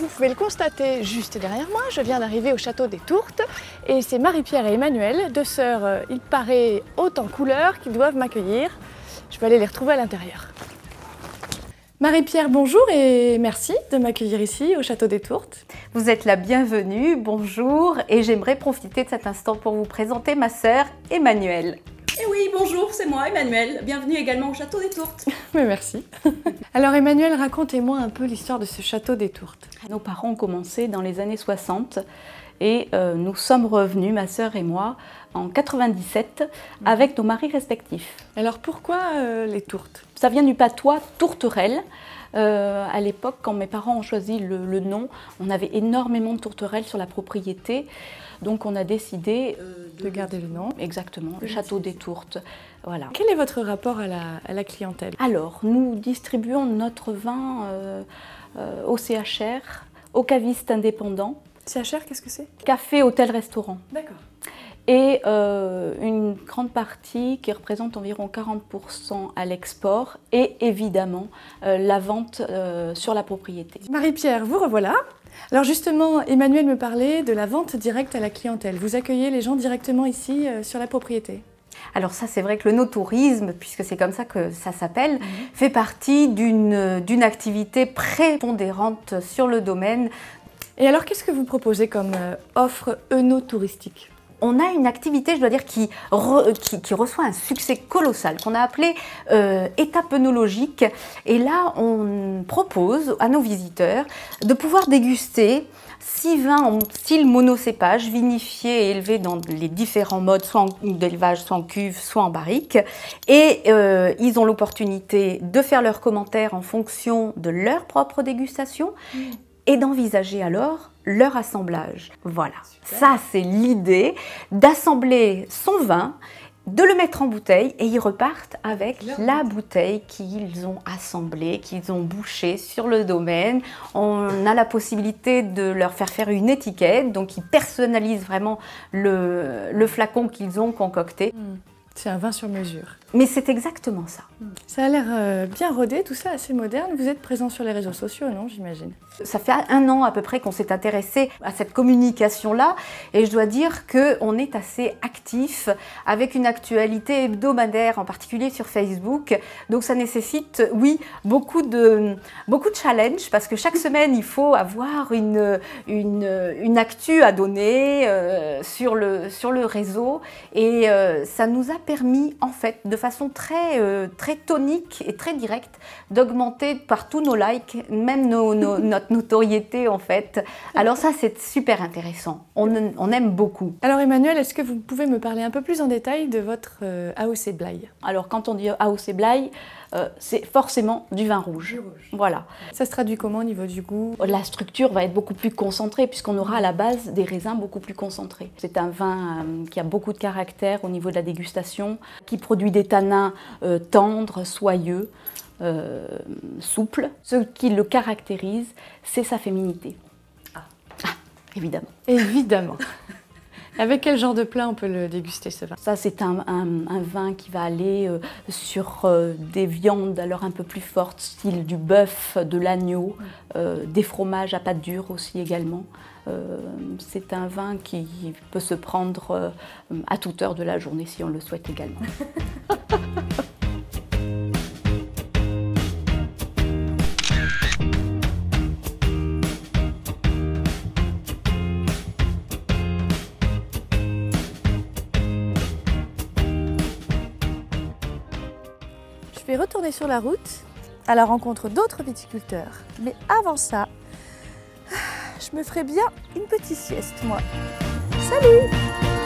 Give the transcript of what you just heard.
vous pouvez le constater juste derrière moi, je viens d'arriver au château des Tourtes et c'est Marie-Pierre et Emmanuel, deux sœurs, il paraît hautes en couleurs, qui doivent m'accueillir. Je vais aller les retrouver à l'intérieur. Marie-Pierre, bonjour et merci de m'accueillir ici au château des Tourtes. Vous êtes la bienvenue, bonjour, et j'aimerais profiter de cet instant pour vous présenter ma sœur Emmanuelle. Et oui, bonjour, c'est moi, Emmanuelle. Bienvenue également au château des Tourtes. Mais merci. Alors Emmanuelle, racontez-moi un peu l'histoire de ce château des Tourtes. Nos parents ont commencé dans les années 60 et nous sommes revenus, ma sœur et moi, en 97 avec nos maris respectifs. Alors pourquoi les Tourtes? Ça vient du patois tourterelle. À l'époque, quand mes parents ont choisi le nom, on avait énormément de tourterelles sur la propriété. Donc on a décidé de garder le nom. Exactement, le château des Tourtes. Voilà. Quel est votre rapport à la clientèle? Alors, nous distribuons notre vin au CHR, aux cavistes indépendants. CHR, qu'est-ce que c'est? Café, hôtel, restaurant. D'accord. Et une grande partie qui représente environ 40% à l'export et évidemment la vente sur la propriété. Marie-Pierre, vous revoilà. Alors justement, Emmanuel me parlait de la vente directe à la clientèle. Vous accueillez les gens directement ici sur la propriété? Alors ça, c'est vrai que le no-tourisme, puisque c'est comme ça que ça s'appelle, fait partie d'une activité prépondérante sur le domaine. Et alors, qu'est-ce que vous proposez comme offre œnotouristique? On a une activité, je dois dire, qui reçoit un succès colossal, qu'on a appelé étape œnologique. Et là, on propose à nos visiteurs de pouvoir déguster 6 vins en style monocépage, vinifiés et élevés dans les différents modes, soit d'élevage, soit en cuve, soit en barrique. Et ils ont l'opportunité de faire leurs commentaires en fonction de leur propre dégustation et d'envisager alors leur assemblage. Voilà, super. Ça c'est l'idée d'assembler son vin, de le mettre en bouteille et ils repartent avec la bouteille qu'ils ont assemblée, qu'ils ont bouchée sur le domaine. On a la possibilité de leur faire une étiquette, donc ils personnalisent vraiment le flacon qu'ils ont concocté. C'est un vin sur mesure. Mais c'est exactement ça. Ça a l'air bien rodé, tout ça assez moderne. Vous êtes présent sur les réseaux sociaux, non, j'imagine? Ça fait 1 an à peu près qu'on s'est intéressé à cette communication-là et je dois dire qu'on est assez actif avec une actualité hebdomadaire, en particulier sur Facebook. Donc ça nécessite, oui, beaucoup de challenges parce que chaque semaine, il faut avoir une actu à donner sur le réseau et ça nous a permis en fait de façon très tonique et très directe d'augmenter partout nos likes, même notre notoriété en fait. Alors ça c'est super intéressant, on aime beaucoup. Alors Emmanuel, est-ce que vous pouvez me parler un peu plus en détail de votre AOC Blaye? Alors quand on dit AOC Blaye, c'est forcément du vin rouge. Voilà. Ça se traduit comment au niveau du goût? La structure va être beaucoup plus concentrée puisqu'on aura à la base des raisins beaucoup plus concentrés. C'est un vin qui a beaucoup de caractère au niveau de la dégustation, qui produit des tanins tendres, soyeux, souples. Ce qui le caractérise, c'est sa féminité. Ah, évidemment. Évidemment. Avec quel genre de plat on peut le déguster, ce vin? Ça, c'est un vin qui va aller sur des viandes alors un peu plus fortes, style du bœuf, de l'agneau, des fromages à pâte dure aussi également. C'est un vin qui peut se prendre à toute heure de la journée si on le souhaite également. Je vais retourner sur la route à la rencontre d'autres viticulteurs. Mais avant ça, je me ferai bien une petite sieste, moi. Salut!